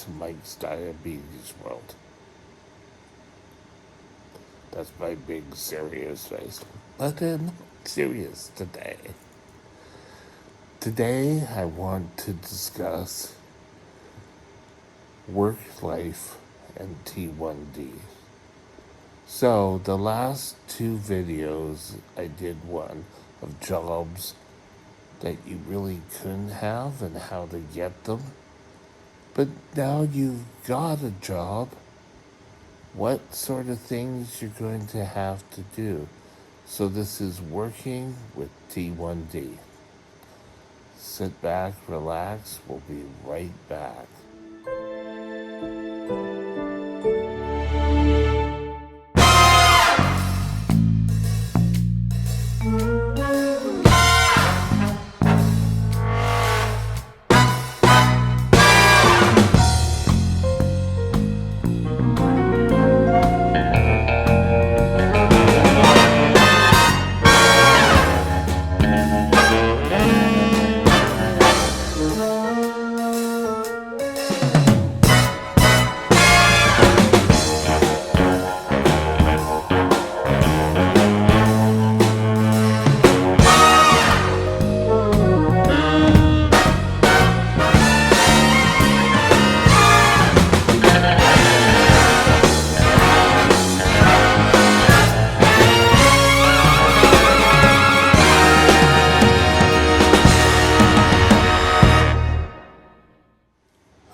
to Mike's Diabetes World. That's my big serious face. But I'm not serious today. Today I want to discuss work life and T1D. So the last two videos I did one of jobs that you really couldn't have and how to get them. But now you've got a job, what sort of things you're going to have to do. So this is working with T1D. Sit back, relax, we'll be right back.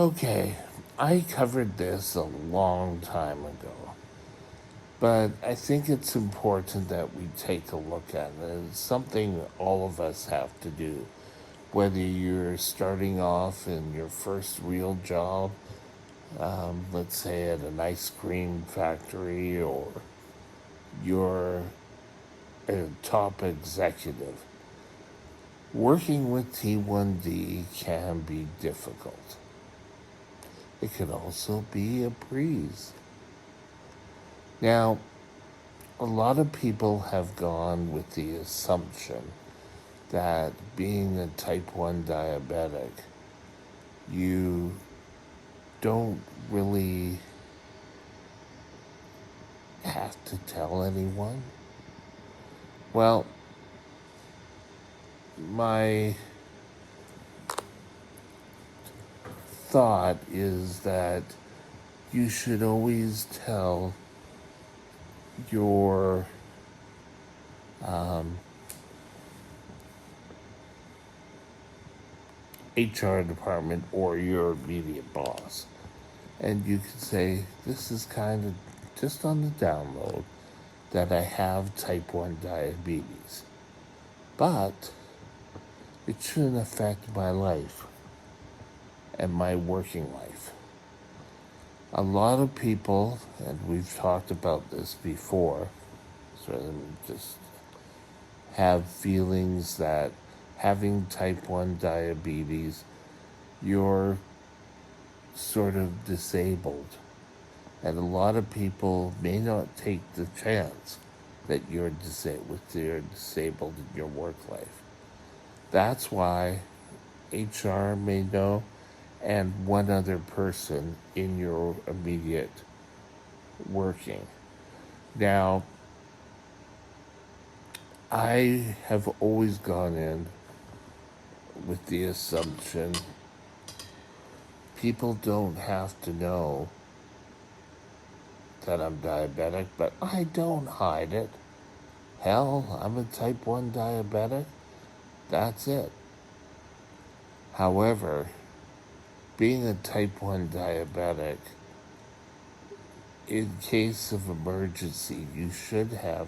Okay, I covered this a long time ago, but I think it's important that we take a look at it. It's something all of us have to do. Whether you're starting off in your first real job, let's say at an ice cream factory, or you're a top executive, working with T1D can be difficult. It can also be a breeze. Now, a lot of people have gone with the assumption that being a type 1 diabetic, you don't really have to tell anyone. Well, my thought is that you should always tell your HR department or your immediate boss. And you could say, this is kind of just on the download that I have type 1 diabetes. But it shouldn't affect my life and my working life. A lot of people, and we've talked about this before, so just have feelings that having type 1 diabetes, you're sort of disabled. And a lot of people may not take the chance that you're disabled in your work life. That's why HR may know, and one other person in your immediate working. Now, I have always gone in with the assumption people don't have to know that I'm diabetic, but I don't hide it. Hell, I'm a type 1 diabetic. That's it. However, being a type 1 diabetic, in case of emergency, you should have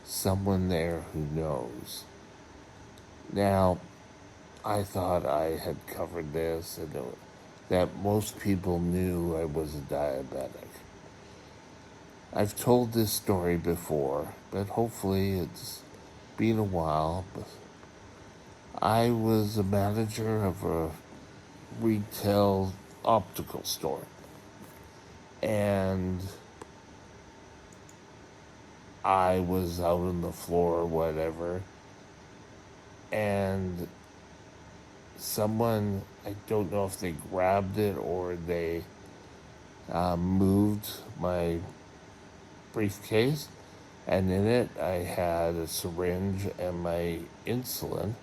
someone there who knows. Now, I thought I had covered this and that most people knew I was a diabetic. I've told this story before, but hopefully it's been a while. But I was a manager of a retail optical store. And I was out on the floor or whatever. And someone, I don't know if they grabbed it or they moved my briefcase, and in it I had a syringe and my insulin,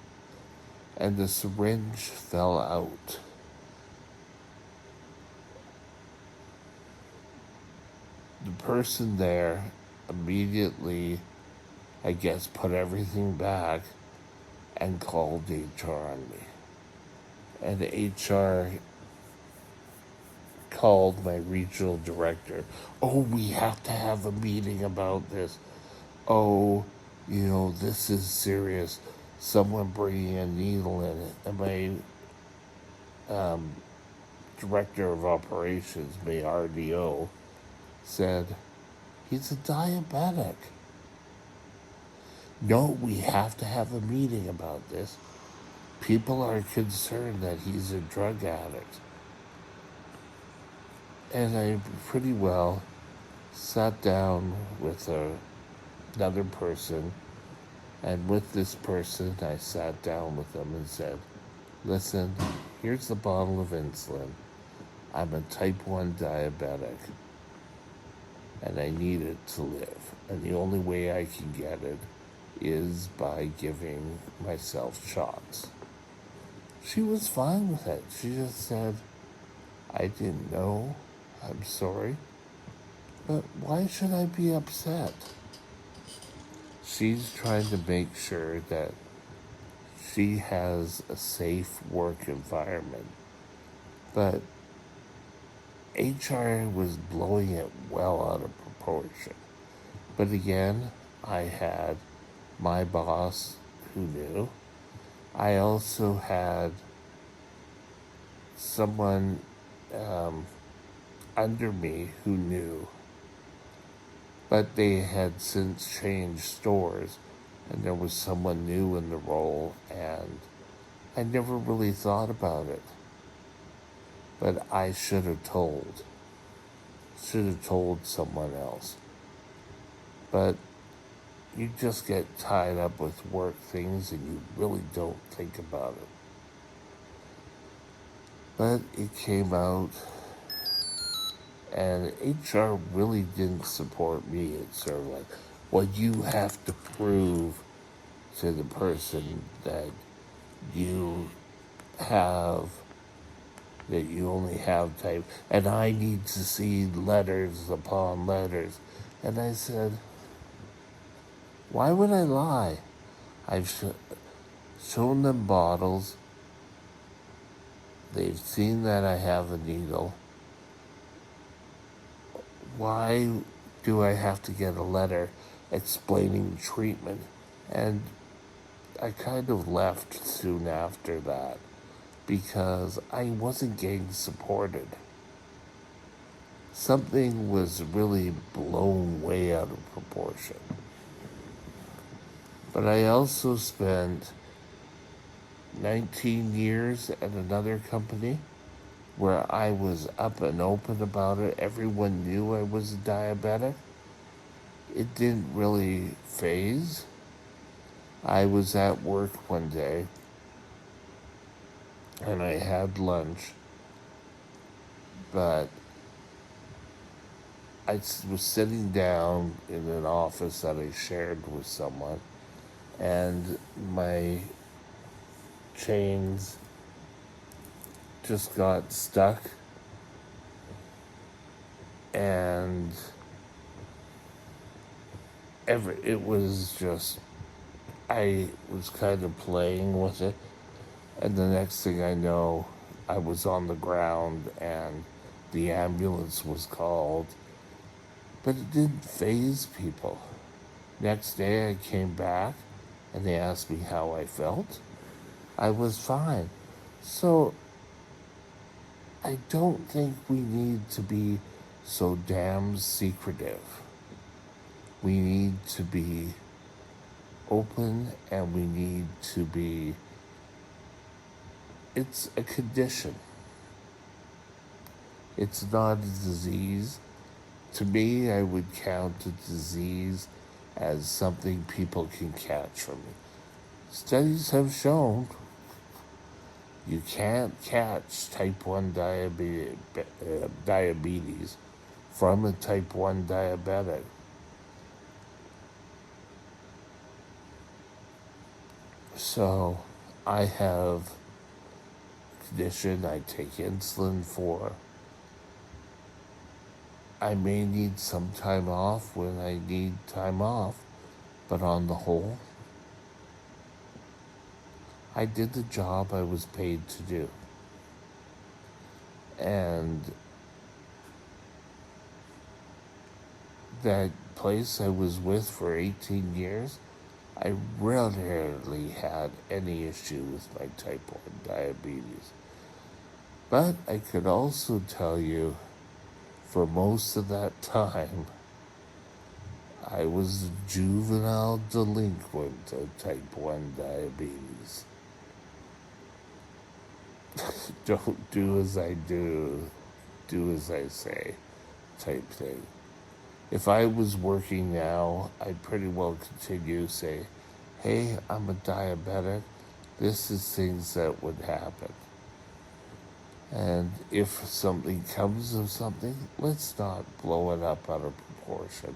and the syringe fell out. The person there immediately, I guess, put everything back and called HR on me. And HR called my regional director. Oh, we have to have a meeting about this. Oh, this is serious. Someone bringing a needle in it. And my director of operations, my RDO, said, he's a diabetic. No, we have to have a meeting about this. People are concerned that he's a drug addict. And I pretty well sat down with another person, and with this person, I sat down with them and said, listen, here's the bottle of insulin. I'm a type 1 diabetic, and I need it to live. And the only way I can get it is by giving myself shots. She was fine with it. She just said, I didn't know. I'm sorry. But why should I be upset? She's trying to make sure that she has a safe work environment. But HR was blowing it well out of proportion. But again, I had my boss who knew. I also had someone under me who knew. But they had since changed stores, and there was someone new in the role, and I never really thought about it. But I should have told someone else. But you just get tied up with work things and you really don't think about it. But it came out, and HR really didn't support me. It's sort of like, well, you have to prove to the person that you only have type, and I need to see letters upon letters. And I said, why would I lie? I've shown them bottles. They've seen that I have a needle. Why do I have to get a letter explaining treatment? And I kind of left soon after that because I wasn't getting supported. Something was really blown way out of proportion. But I also spent 19 years at another company where I was up and open about it. Everyone knew I was a diabetic. It didn't really phase. I was at work one day and I had lunch, but I was sitting down in an office that I shared with someone, and my chains just got stuck, and it was just, I was kind of playing with it, and the next thing I know, I was on the ground and the ambulance was called, but it didn't faze people. Next day I came back and they asked me how I felt. I was fine. So I don't think we need to be so damn secretive. We need to be open, and we need to be, it's a condition. It's not a disease. To me, I would count a disease as something people can catch from it. Studies have shown You can't catch type 1 diabetes from a type 1 diabetic. So I have a condition I take insulin for. I may need some time off when I need time off, but on the whole, I did the job I was paid to do. And that place I was with for 18 years, I rarely had any issue with my type 1 diabetes. But I could also tell you, for most of that time, I was a juvenile delinquent of type 1 diabetes. Don't do as I do as I say, type thing. If I was working now, I'd pretty well continue to say, hey, I'm a diabetic. This is things that would happen. And if something comes of something, let's not blow it up out of proportion.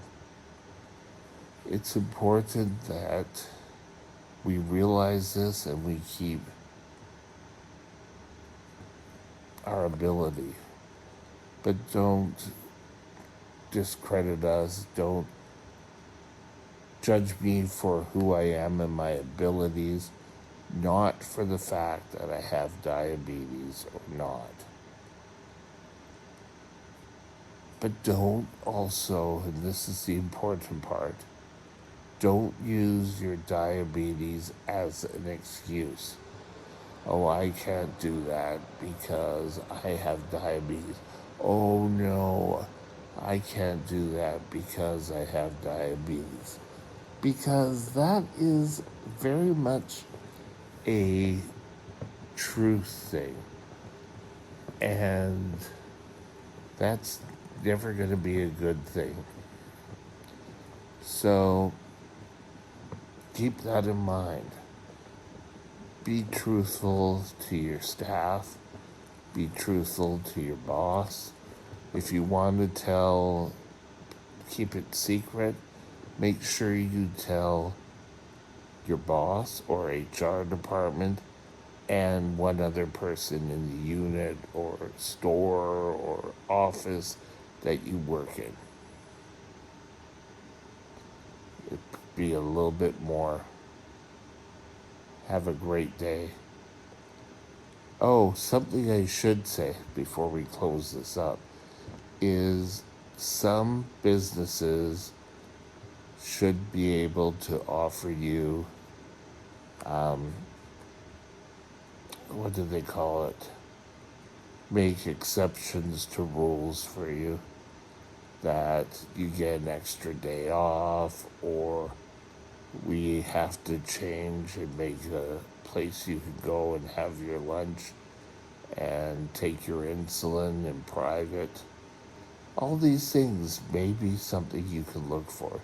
It's important that we realize this and we keep our ability. But don't discredit us. Don't judge me for who I am and my abilities, not for the fact that I have diabetes or not. But don't also, and this is the important part, don't use your diabetes as an excuse. Oh, I can't do that because I have diabetes. Oh no, I can't do that because I have diabetes. Because that is very much a truth thing. And that's never going to be a good thing. So keep that in mind. Be truthful to your staff. Be truthful to your boss. If you want to keep it secret, make sure you tell your boss or HR department and one other person in the unit or store or office that you work in. It'd be a little bit more. Have a great day. Oh, something I should say before we close this up is some businesses should be able to offer you, what do they call it? Make exceptions to rules for you, that you get an extra day off, or we have to change and make a place you can go and have your lunch and take your insulin in private. All these things may be something you can look for.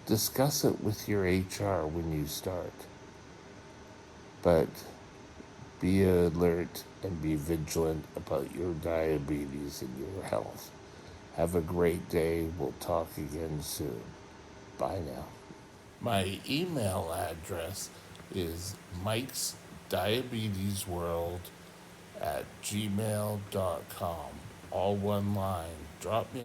Discuss it with your HR when you start. But be alert and be vigilant about your diabetes and your health. Have a great day. We'll talk again soon. Bye now. My email address is Mike's Diabetes World at gmail.com. All one line. Drop me